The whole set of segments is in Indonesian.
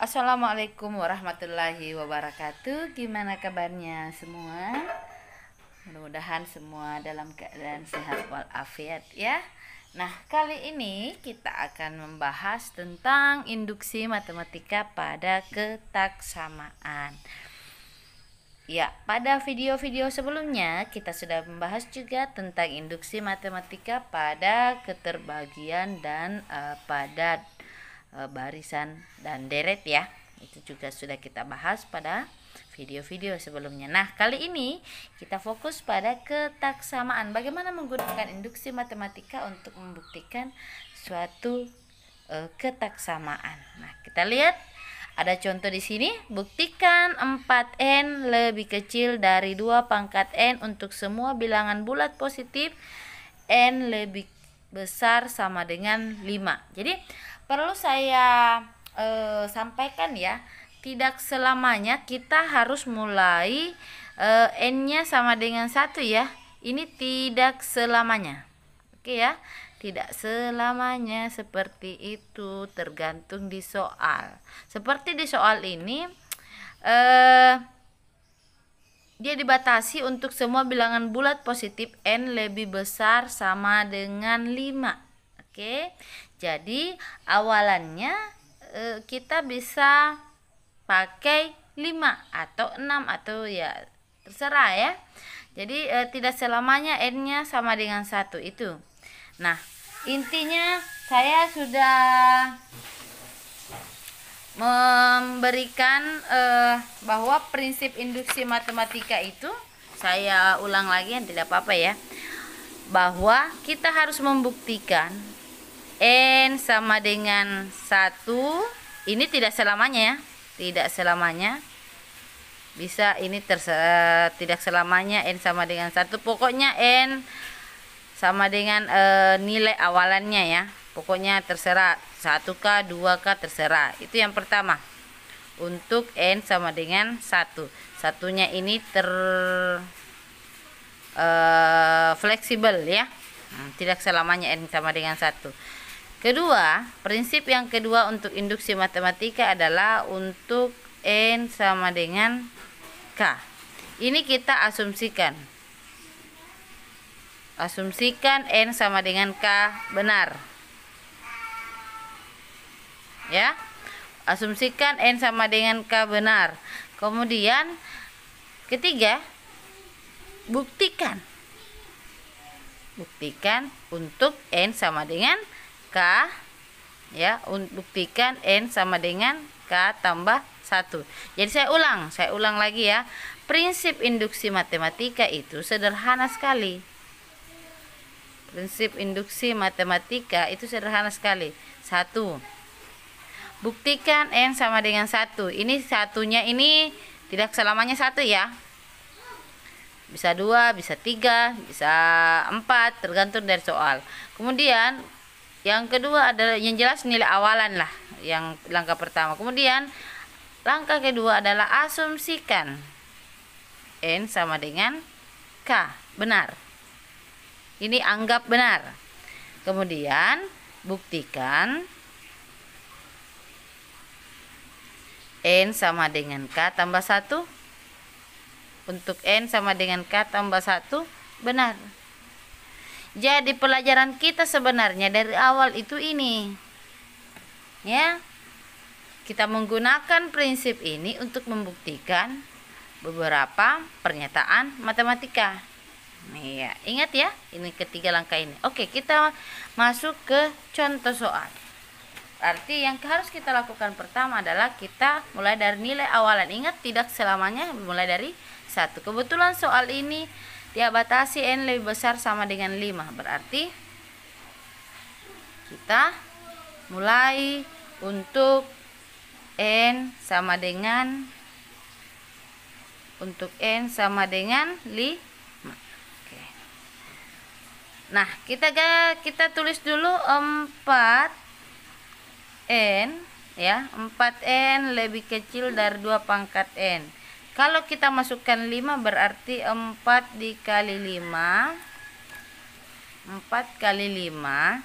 Assalamualaikum warahmatullahi wabarakatuh. Gimana kabarnya semua? Mudah-mudahan semua dalam keadaan sehat walafiat ya. Nah, kali ini kita akan membahas tentang induksi matematika pada ketaksamaan. Ya, pada video-video sebelumnya kita sudah membahas juga tentang induksi matematika pada keterbagian dan pada barisan dan deret ya. Itu juga sudah kita bahas pada video-video sebelumnya. Nah, kali ini kita fokus pada ketaksamaan. Bagaimana menggunakan induksi matematika untuk membuktikan suatu ketaksamaan. Nah, kita lihat ada contoh di sini. Buktikan 4n lebih kecil dari 2 pangkat n untuk semua bilangan bulat positif n lebih besar sama dengan 5. Jadi perlu saya sampaikan ya, tidak selamanya kita harus mulai n-nya sama dengan 1 ya. Ini tidak selamanya. Oke ya. Tidak selamanya seperti itu, tergantung di soal. Seperti di soal ini dia dibatasi untuk semua bilangan bulat positif n lebih besar sama dengan 5. Oke. Jadi awalannya kita bisa pakai 5 atau 6 atau ya terserah ya. Jadi tidak selamanya n-nya sama dengan 1 itu. Nah, intinya saya sudah memberikan bahwa prinsip induksi matematika itu, saya ulang lagi yang tidak apa-apa ya, bahwa kita harus membuktikan n sama dengan 1. Ini tidak selamanya ya, tidak selamanya. Bisa ini tidak selamanya n sama dengan 1. Pokoknya n sama dengan nilai awalannya ya. Pokoknya terserah 1k, 2k terserah. Itu yang pertama. Untuk n sama dengan 1. Satunya ini fleksibel ya. Tidak selamanya n sama dengan 1. Kedua, prinsip yang kedua untuk induksi matematika adalah untuk n sama dengan k. Ini kita asumsikan. Asumsikan n sama dengan k benar. Ya. Asumsikan n sama dengan k benar. Kemudian ketiga, buktikan. Buktikan untuk n sama dengan k ya, buktikan n sama dengan k tambah 1. Jadi saya ulang lagi ya. Prinsip induksi matematika itu sederhana sekali. Prinsip induksi matematika itu sederhana sekali. 1. Buktikan n sama dengan 1. Ini satunya ini tidak selamanya 1 ya. Bisa 2, bisa 3, bisa 4, tergantung dari soal. Kemudian yang kedua adalah yang jelas nilai awalan lah, yang langkah pertama. Kemudian langkah kedua adalah asumsikan n sama dengan k benar. Ini anggap benar. Kemudian buktikan n sama dengan k tambah 1. Untuk n sama dengan k tambah 1 benar. Jadi pelajaran kita sebenarnya dari awal itu ini. Ya. Kita menggunakan prinsip ini untuk membuktikan beberapa pernyataan matematika. Nih ya, ingat ya, ini ketiga langkah ini. Oke, kita masuk ke contoh soal. Arti yang harus kita lakukan pertama adalah kita mulai dari nilai awalan. Ingat, tidak selamanya mulai dari 1. Kebetulan soal ini dia batasi n lebih besar sama dengan 5. Berarti kita mulai untuk n sama dengan 5. Oke. Nah, kita tulis dulu 4n ya. 4n lebih kecil dari 2 pangkat n. Kalau kita masukkan 5 berarti 4 dikali 5. 4 kali 5.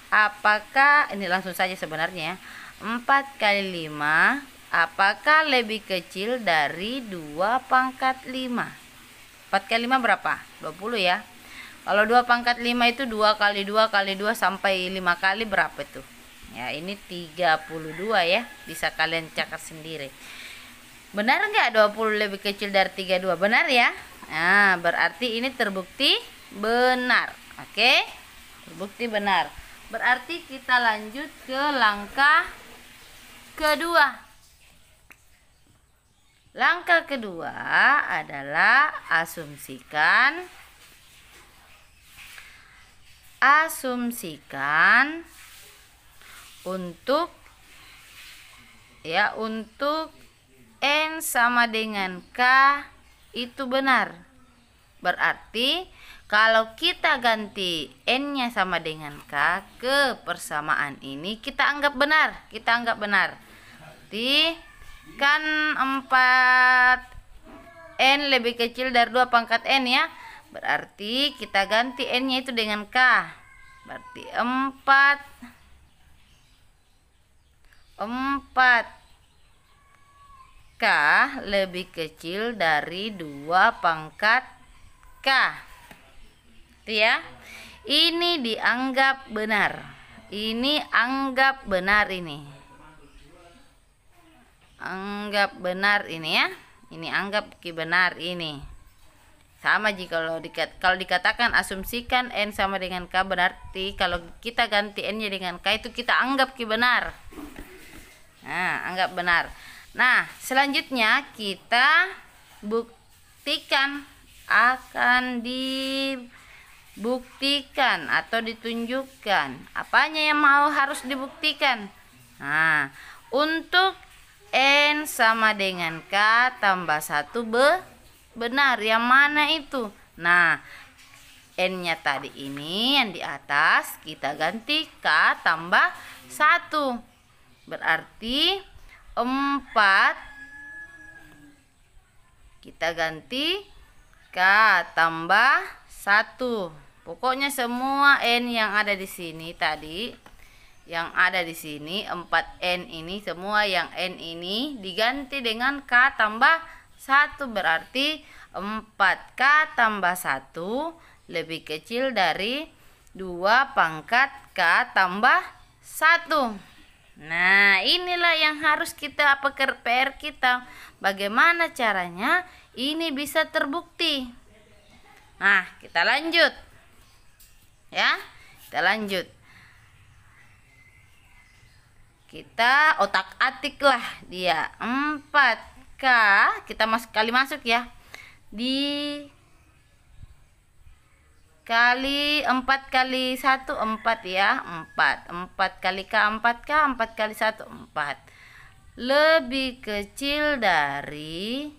Apakah, ini langsung saja sebenarnya ya. 4 kali 5 apakah lebih kecil dari 2 pangkat 5? 4 kali 5 berapa? 20 ya. Kalau 2 pangkat 5 itu 2 kali 2 kali 2 sampai 5 kali berapa itu? Ya, ini 32 ya. Bisa kalian catat sendiri. Benar nggak 20 lebih kecil dari 32? Benar ya? Nah, berarti ini terbukti benar. Oke? Terbukti benar. Berarti kita lanjut ke langkah kedua. Langkah kedua adalah asumsikan untuk N sama dengan K itu benar. Berarti kalau kita ganti N-nya sama dengan K ke persamaan ini kita anggap benar. Berarti kan 4N lebih kecil dari 2 pangkat N ya. Berarti kita ganti N-nya itu dengan K. Berarti 4K lebih kecil dari 2 pangkat K. Itu ya. Ini dianggap benar. Ini anggap benar ini. Anggap benar ini ya. Ini anggap benar ini. Sama jika kalau dikatakan asumsikan N sama dengan K, berarti kalau kita ganti N-nya dengan K itu kita anggap benar. Nah, anggap benar. Nah, selanjutnya kita buktikan, akan dibuktikan atau ditunjukkan. Apanya yang harus dibuktikan? Nah, untuk N sama dengan K tambah 1 benar. Yang mana itu? Nah, N-nya tadi ini yang di atas kita ganti K tambah 1. Berarti 4 kita ganti K tambah 1. Pokoknya semua N yang ada di sini tadi, yang ada di sini 4N ini, semua yang N ini diganti dengan K tambah 1. Berarti 4K tambah 1 lebih kecil dari 2 pangkat K tambah 1. Nah, inilah yang harus kita PR kita. Bagaimana caranya ini bisa terbukti? Nah, kita lanjut. Ya, kita lanjut. Kita otak-atiklah dia. 4K kita masuk ya. Kali 4 kali 1 4 ya. 4 kali K 4K, 4 kali 1 4. Lebih kecil dari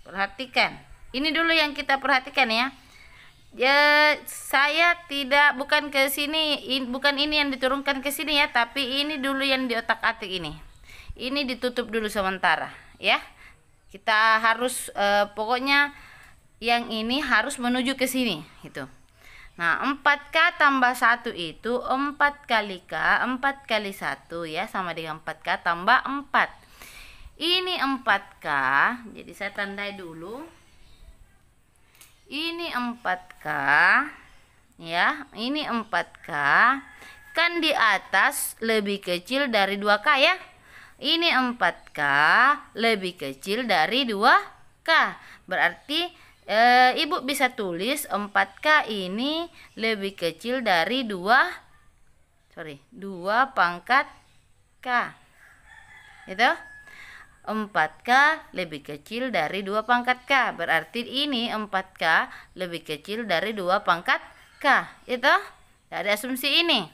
perhatikan. Ini dulu yang kita perhatikan ya. Saya bukan ke sini, bukan ini yang diturunkan ke sini ya, tapi ini dulu yang di otak-atik ini. Ini ditutup dulu sementara ya. Kita harus pokoknya yang ini harus menuju ke sini gitu. Nah, 4K tambah 1 itu 4 kali K, 4 kali 1 ya, sama dengan 4K tambah 4. Ini 4K, jadi saya tandai dulu. Ini 4K ya, ini 4K. Kan di atas lebih kecil dari 2K ya. Ini 4K lebih kecil dari 2K. Berarti Ibu bisa tulis 4K ini lebih kecil dari 2 pangkat K. Itu 4K lebih kecil dari 2 pangkat K. Berarti ini 4K lebih kecil dari 2 pangkat K. Itu dari asumsi ini.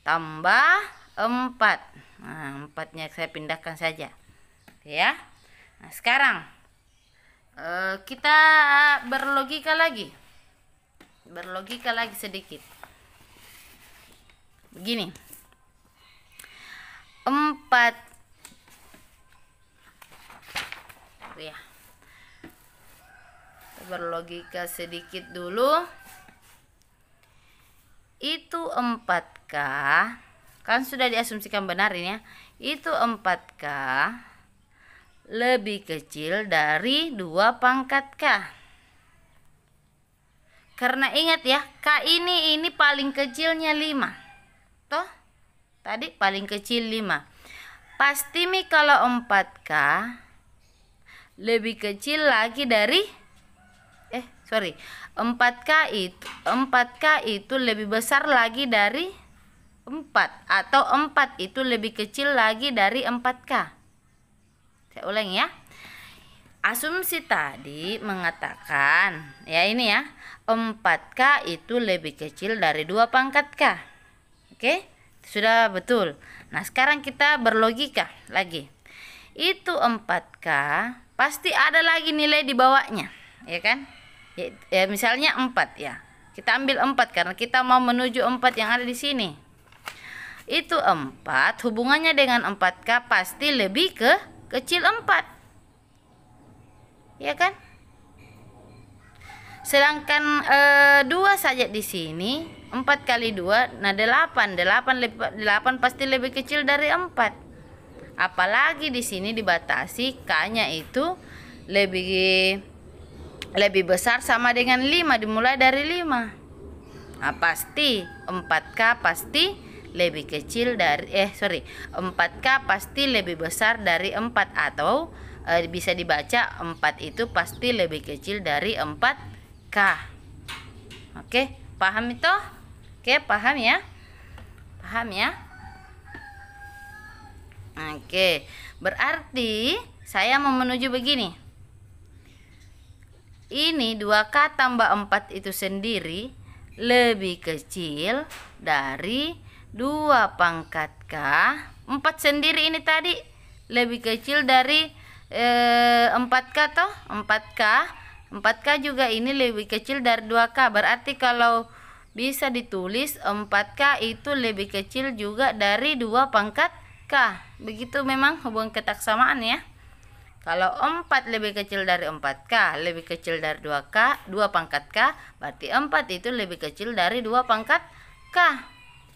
Tambah 4. Nah, 4-nya saya pindahkan saja. Ya. Nah, sekarang kita berlogika lagi. Berlogika lagi sedikit. Begini. 4 ya. Berlogika sedikit dulu. itu 4K, kan sudah diasumsikan benar ini ya, itu 4K lebih kecil dari 2 pangkat K. Karena ingat ya, K ini paling kecilnya 5. Toh? Tadi paling kecil 5. Pasti mi kalau 4K lebih kecil lagi dari 4K itu lebih besar lagi dari 4, atau 4 itu lebih kecil lagi dari 4K. Saya ulang ya. Asumsi tadi mengatakan ya ini ya, 4K itu lebih kecil dari 2 pangkat K. Oke, sudah betul. Nah, sekarang kita berlogika lagi. Itu 4K pasti ada lagi nilai di bawahnya, ya kan? Ya, misalnya 4 ya. Kita ambil 4 karena kita mau menuju 4 yang ada di sini. Itu 4 hubungannya dengan 4K pasti lebih kecil 4. Ya kan? Sedangkan 2 saja di sini, 4 kali 2, nah 8 pasti lebih kecil dari 4. Apalagi di sini dibatasi K-nya itu lebih besar sama dengan 5, dimulai dari 5. Nah, pasti 4K pasti lebih kecil dari 4K pasti lebih besar dari 4, atau bisa dibaca 4 itu pasti lebih kecil dari 4K. Oke, paham itu? Oke, paham ya? Paham ya? Oke, berarti saya mau menuju begini. Ini 2K tambah 4 itu sendiri lebih kecil dari 2 pangkat K. 4 sendiri ini tadi lebih kecil dari 4K toh? 4K juga ini lebih kecil dari 2K. Berarti kalau bisa ditulis 4K itu lebih kecil juga dari 2 pangkat K. Begitu memang hubungan ketaksamaan ya. Kalau 4 lebih kecil dari 4K, lebih kecil dari 2K, 2 pangkat K, berarti 4 itu lebih kecil dari 2 pangkat K.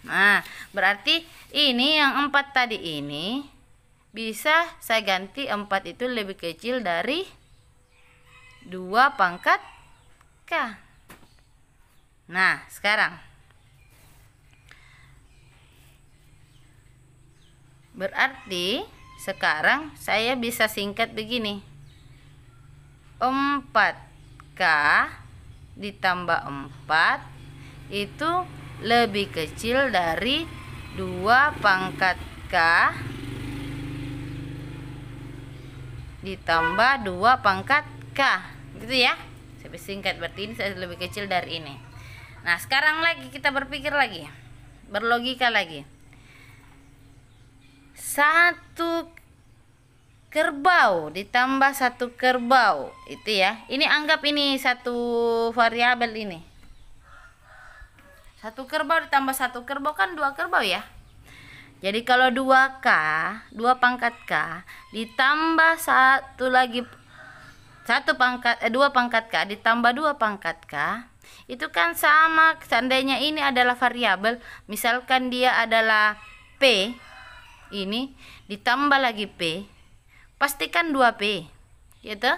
Nah, berarti ini yang 4 tadi ini bisa saya ganti 4 itu lebih kecil dari 2 pangkat K. Nah, sekarang berarti sekarang saya bisa singkat begini. 4K ditambah 4 itu lebih kecil dari 2 pangkat K ditambah 2 pangkat K. Gitu ya. Saya singkat, berarti ini saya lebih kecil dari ini. Nah, sekarang lagi kita berpikir lagi. Berlogika lagi. 1 kerbau ditambah 1 kerbau itu ya. Ini anggap ini satu variabel ini. 1 kerbau ditambah 1 kerbau kan 2 kerbau ya. Jadi kalau 2K, 2 pangkat K ditambah 2 pangkat K ditambah 2 pangkat K, itu kan sama. Seandainya ini adalah variabel, misalkan dia adalah P, ini ditambah lagi P, pastikan 2P, gitu.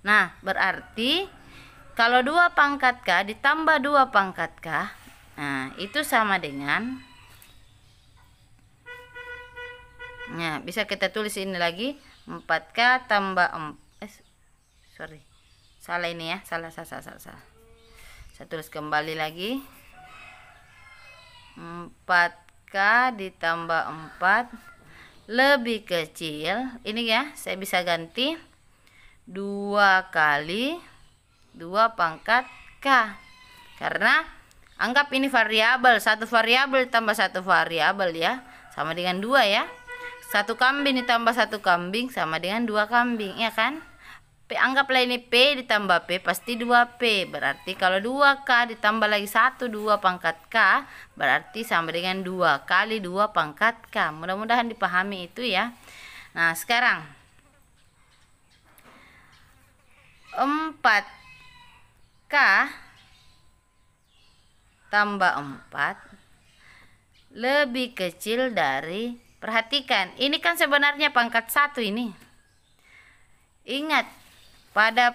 Nah, berarti kalau 2 pangkat K ditambah 2 pangkat K, nah itu sama dengan, nah bisa kita tulis ini lagi, 4K tambah salah ini ya, salah. Saya tulis kembali lagi, 4K ditambah 4 lebih kecil, ini ya, saya bisa ganti 2 kali 2 pangkat K. Karena anggap ini variabel, 1 variabel tambah 1 variabel ya, sama dengan 2 ya. 1 kambing ditambah 1 kambing sama dengan 2 kambing, ya kan? P, anggaplah ini P ditambah P pasti 2P. Berarti kalau 2K ditambah lagi 1 2 pangkat K berarti sama dengan 2 kali 2 pangkat K. Mudah-mudahan dipahami itu ya. Nah, sekarang 4K tambah 4 lebih kecil dari, perhatikan, ini kan sebenarnya pangkat 1 ini. Ingat, pada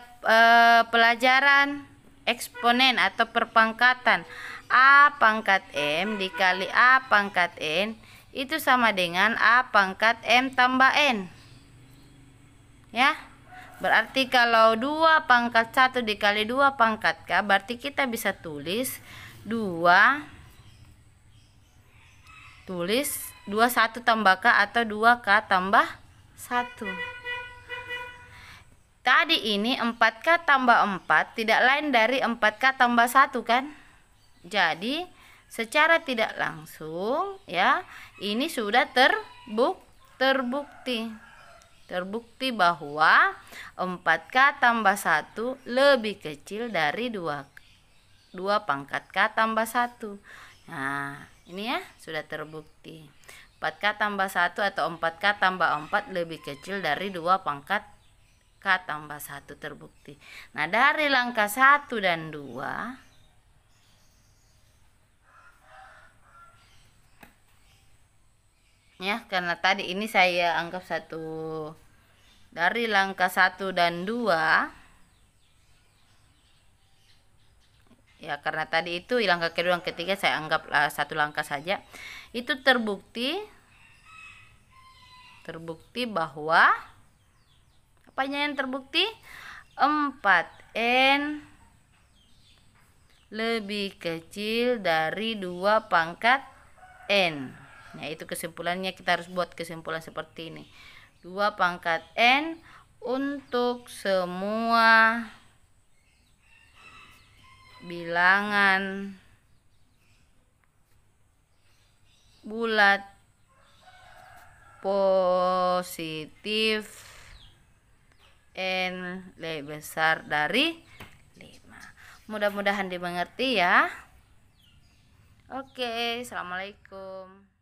pelajaran eksponen atau perpangkatan, A pangkat M dikali A pangkat N itu sama dengan A pangkat M tambah N. Ya, berarti kalau 2 pangkat 1 dikali 2 pangkat K, berarti kita bisa tulis 1 tambah K atau 2K tambah 1. Tadi ini 4K tambah 4 tidak lain dari 4K tambah 1 kan? Jadi secara tidak langsung ya, ini sudah terbukti bahwa 4K tambah 1 lebih kecil dari 2 pangkat K tambah 1. Nah, ini ya sudah terbukti. 4K tambah 1 atau 4K tambah 4 lebih kecil dari 2 pangkat K tambah 1 terbukti. Nah, dari langkah 1 dan 2 ya, karena tadi ini saya anggap satu, dari langkah 1 dan 2 ya, karena tadi itu langkah kedua dan ketiga saya anggap satu langkah saja. Itu terbukti bahwa apanya yang terbukti? 4N lebih kecil dari 2 pangkat N. Nah, itu kesimpulannya, kita harus buat kesimpulan seperti ini. 2 pangkat N untuk semua bilangan bulat positif N lebih besar dari 5. Mudah-mudahan dimengerti ya. Oke, assalamualaikum.